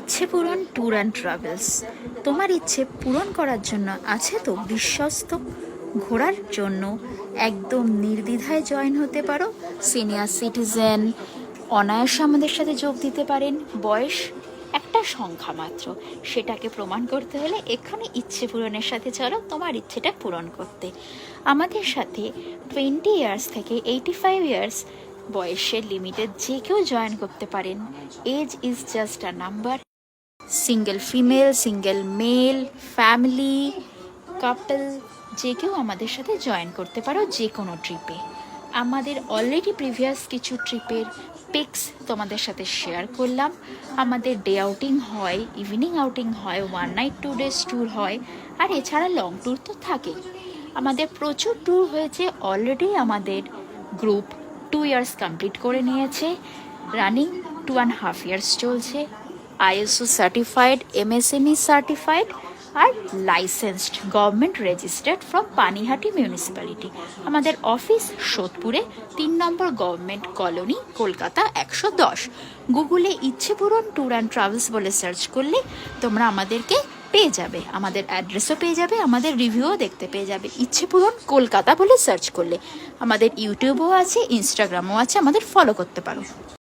ইচ্ছে Puran tour and travels. তোমার ইচ্ছে পূরণ করার জন্য আছে তো বিশ্বস্ত ঘোরার জন্য একদম নির্দ্বিধায় জয়েন হতে পারো। সিনিয়র সিটিজেন অনায়াসে আমাদের সাথে যোগ দিতে পারেন। বয়স একটা সংখ্যা মাত্র, সেটাকে প্রমাণ করতে হলে এক্ষুনি ইচ্ছে পূরণের সাথে চলো তোমার ইচ্ছেটা পূরণ করতে। আমাদের সাথে 20 ইয়ার্স থেকে 85 ইয়ার্স বয়সের লিমিটেড যে কেউ জয়েন করতে পারেন। Age is just a number. Single female, single male, family, couple যে কেউ আমাদের সাথে জয়েন করতে পারো যে কোনো ট্রিপে। আমাদের অলরেডি প্রিভিয়াস কিছু ট্রিপের পিক্স তোমাদের সাথে শেয়ার করলাম। আমাদের ডে আউটিং হয়, ইভিনিং আউটিং হয়, 1 নাইট 2 ডেজ ট্যুর হয়, আর এছাড়া লং ট্যুর তো থাকেই। আমাদের প্রচুর ট্যুর হয়েছে। অলরেডি আমাদের গ্রুপ 2 ইয়ার্স কমপ্লিট করে নিয়েছে, রানিং 2.5 ইয়ার্স চলছে। ISO সার্টিফাইড, MSME সার্টিফাইড আর licensed, government registered from Panihati municipality. আমাদের অফিস সোদপুরে, 3 নম্বর গভর্নমেন্ট কলোনি, কলকাতা 110। গুগলে Ichhe Puran tour and travels বলে সার্চ করলে তোমরা আমাদেরকে পেয়ে যাবে, আমাদের অ্যাড্রেসও পেয়ে যাবে, আমাদের রিভিউও দেখতে পেয়ে যাবে। ইচ্ছে পূরণ কলকাতা বলে সার্চ করলে আমাদের ইউটিউবও আছে, ইনস্টাগ্রামও আছে, আমাদের ফলো করতে পারো।